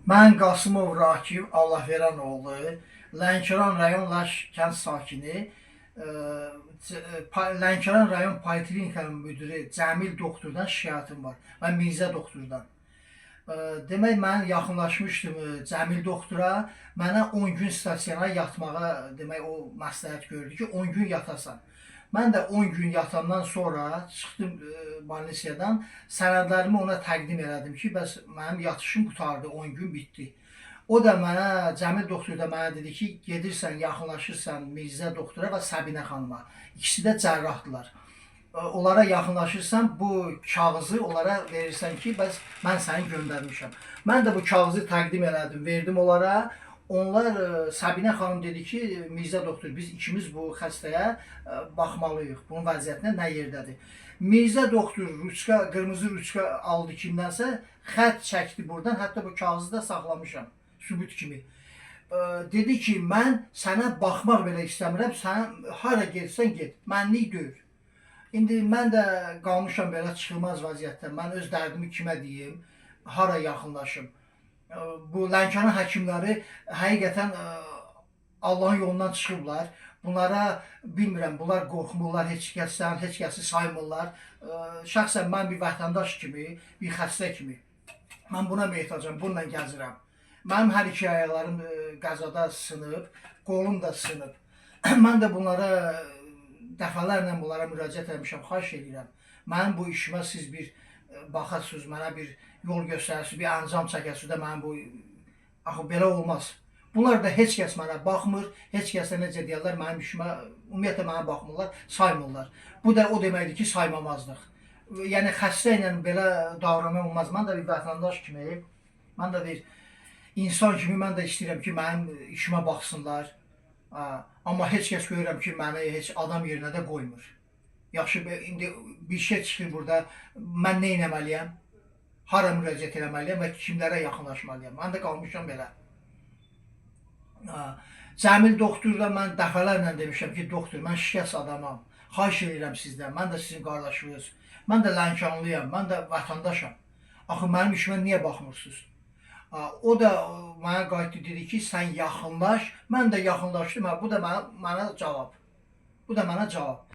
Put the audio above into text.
Mən Qasımov Rakib Allahveranoğlu, Lənkəran rayon Laş kənd sakini, Lənkəran rayon Poliklinikanın müdiri Cəmil doktordan şikayətim var və Mirzə doktordan. Demək, mən yaxınlaşmışdım Cəmil doktora, mənə 10 gün stasionara yatmağa, demək, o məsləhət gördü ki, 10 gün yatasan. Mən də 10 gün yatandan sonra çıxdım balnisiyadan, sənədlərimi ona təqdim elədim ki, bəs mənim yatışım qutardı, 10 gün bitdi. O da mənə, Cəmil doktor da mənə dedi ki, gedirsən, yaxınlaşırsan Mirzə doktora və Səbinə xanıma. İkisi də cərrahdılar. Onlara yaxınlaşırsan, bu kağızı onlara verirsən ki, bəs mən səni göndərmişəm. Mən də bu kağızı təqdim elədim, verdim onlara. Onlar, Səbinə xanım dedi ki, Mirzə doktor, biz ikimiz bu xəstəyə baxmalıyıq, bunun vəziyyətinə nə yerdədir. Mirzə doktor ruçka, qırmızı ruçka aldı kimdənsə, xətt çəkdi buradan, hətta bu kağızı da saxlamışam, sübut kimi. Dedi ki, mən sənə baxmaq belə istəmirəm, sən hara getsən get, mənlik deyil. İndi mən də qalmışam belə çıxılmaz vəziyyətdə, mən öz dərdimi kimə deyim, hara yaxınlaşım. Bu Lənkəran həkimləri həqiqətən Allahın yolundan çıxıblar. Bunlara bilmirəm, bunlar qorxmurlar heç kəsdən, heç kəsi saymırlar. Şəxsən mən bir vətəndaş kimi, bir xəstə kimi mən buna mehtacam, bununla gəzirəm. Mənim hər iki ayaqlarım qəzada sınıb, qolum da sınıb. Mən də bunlara dəfələrlə bunlara müraciət etmişəm, xahiş edirəm. Mənim bu işimə siz bir baxasınız, mənə bir yol göstərirsiniz, bir əncam çəkəsiniz də mənim bu, axı belə olmaz. Bunlar da heç kəs mənə baxmır, heç kəs də necə deyirlər, mənim işimə, ümumiyyətlə mənə baxmırlar, saymırlar. Bu da o deməkdir ki, saymamazlıq. Yəni xəstə ilə belə davranmaq olmaz. Mən də bir vətəndaş kimi, mən də bir insan kimi mən də istəyirəm ki, mənim işimə baxsınlar. Amma heç kəs görürəm ki, məni heç adam yerinə də qoymur. Yaxşı, indi bir şey çıxır burada, mən nə etməliyəm? Hara müraciət eləməliyəm və kimlərə yaxınlaşmalıyam? Mən də qalmışam belə. Cəmil doktorla mən dəfələrlə demişəm ki, doktor, mən şikəst adamam. Xahiş edirəm sizdən, mən də sizin qardaşınız. Mən də Lənkəranlıyam, mən də vətəndaşam. Axı mənim işimə niyə baxmırsınız? O da mənə qayıtdı, dedi ki, sən yaxınlaş. Mən də yaxınlaşdım, bu da mənə cavab. Bu da mənə cavab.